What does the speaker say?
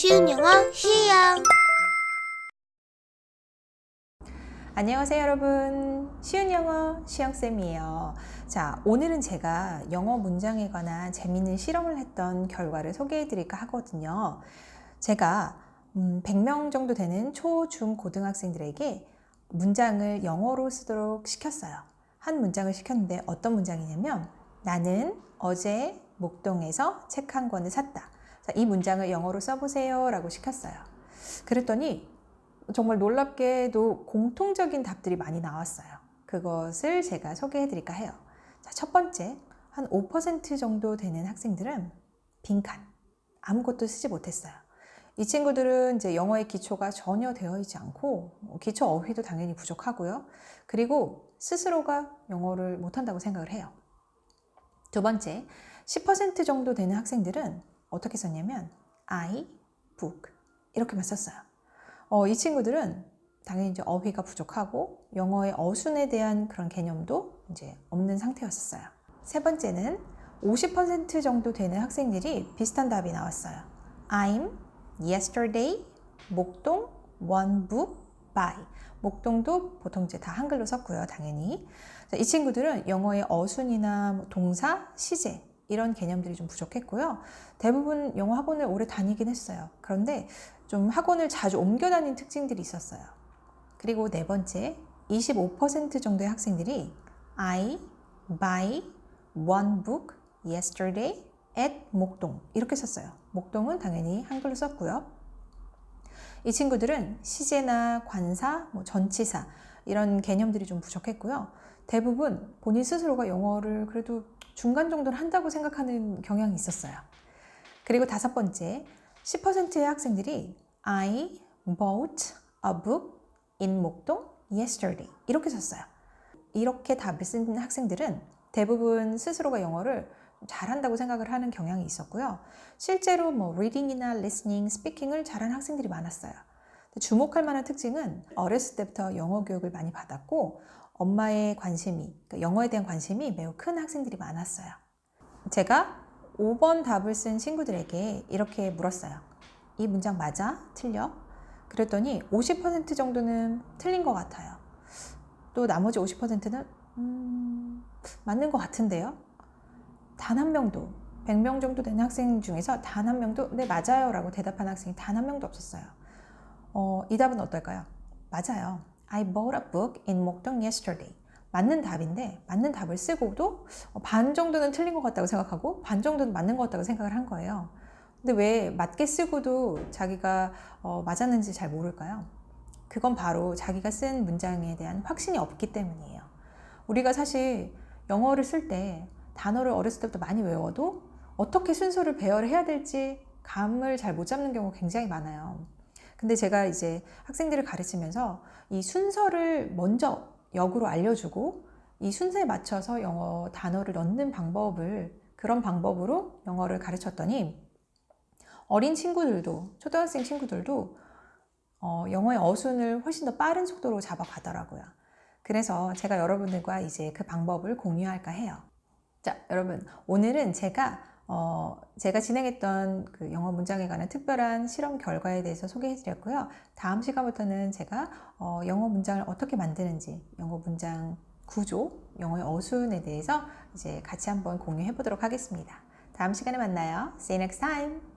쉬운 영어 쉬영. 안녕하세요 여러분, 쉬운 영어 쉬영쌤이에요. 자, 오늘은 제가 영어 문장에 관한 재미있는 실험을 했던 결과를 소개해 드릴까 하거든요. 제가 100명 정도 되는 초, 중, 고등학생들에게 문장을 영어로 쓰도록 시켰어요. 한 문장을 시켰는데 어떤 문장이냐면, 나는 어제 목동에서 책 한 권을 샀다. 자, 이 문장을 영어로 써보세요 라고 시켰어요. 그랬더니 정말 놀랍게도 공통적인 답들이 많이 나왔어요. 그것을 제가 소개해 드릴까 해요. 자, 첫 번째, 한 5% 정도 되는 학생들은 빈칸, 아무것도 쓰지 못했어요. 이 친구들은 이제 영어의 기초가 전혀 되어 있지 않고 기초 어휘도 당연히 부족하고요. 그리고 스스로가 영어를 못한다고 생각을 해요. 두 번째, 10% 정도 되는 학생들은 어떻게 썼냐면 I, book 이렇게만 썼어요. 이 친구들은 당연히 이제 어휘가 부족하고 영어의 어순에 대한 그런 개념도 이제 없는 상태였어요. 세 번째는 50% 정도 되는 학생들이 비슷한 답이 나왔어요. I'm yesterday, 목동, one book, by. 목동도 보통 이제 다 한글로 썼고요, 당연히. 이 친구들은 영어의 어순이나 동사, 시제 이런 개념들이 좀 부족했고요. 대부분 영어 학원을 오래 다니긴 했어요. 그런데 좀 학원을 자주 옮겨 다니는 특징들이 있었어요. 그리고 네 번째, 25% 정도의 학생들이 I buy one book yesterday at 목동 이렇게 썼어요. 목동은 당연히 한글로 썼고요. 이 친구들은 시제나 관사, 전치사 이런 개념들이 좀 부족했고요. 대부분 본인 스스로가 영어를 그래도 중간 정도는 한다고 생각하는 경향이 있었어요. 그리고 다섯 번째, 10%의 학생들이 I bought a book in 목동 yesterday 이렇게 썼어요. 이렇게 답을 쓴 학생들은 대부분 스스로가 영어를 잘한다고 생각을 하는 경향이 있었고요. 실제로 reading이나 listening, speaking을 잘하는 학생들이 많았어요. 주목할 만한 특징은 어렸을 때부터 영어 교육을 많이 받았고 엄마의 관심이, 그러니까 영어에 대한 관심이 매우 큰 학생들이 많았어요. 제가 5번 답을 쓴 친구들에게 이렇게 물었어요. 이 문장 맞아? 틀려? 그랬더니 50% 정도는 틀린 것 같아요. 또 나머지 50%는 맞는 것 같은데요? 단 한 명도, 100명 정도 되는 학생 중에서 단 한 명도 네 맞아요 라고 대답한 학생이 단 한 명도 없었어요. 이 답은 어떨까요? 맞아요. I bought a book in 목동 yesterday. 맞는 답인데 맞는 답을 쓰고도 반 정도는 틀린 것 같다고 생각하고 반 정도는 맞는 것 같다고 생각을 한 거예요. 근데 왜 맞게 쓰고도 자기가 맞았는지 잘 모를까요? 그건 바로 자기가 쓴 문장에 대한 확신이 없기 때문이에요. 우리가 사실 영어를 쓸 때 단어를 어렸을 때부터 많이 외워도 어떻게 순서를 배열을 해야 될지 감을 잘 못 잡는 경우가 굉장히 많아요. 근데 제가 이제 학생들을 가르치면서 이 순서를 먼저 역으로 알려주고 이 순서에 맞춰서 영어 단어를 넣는 그런 방법으로 영어를 가르쳤더니 어린 친구들도, 초등학생 친구들도 영어의 어순을 훨씬 더 빠른 속도로 잡아가더라고요. 그래서 제가 여러분들과 이제 그 방법을 공유할까 해요. 자, 여러분, 오늘은 제가 진행했던 그 영어 문장에 관한 특별한 실험 결과에 대해서 소개해 드렸고요. 다음 시간부터는 제가 영어 문장을 어떻게 만드는지, 영어 문장 구조, 영어의 어순에 대해서 이제 같이 한번 공유해 보도록 하겠습니다. 다음 시간에 만나요. See you next time.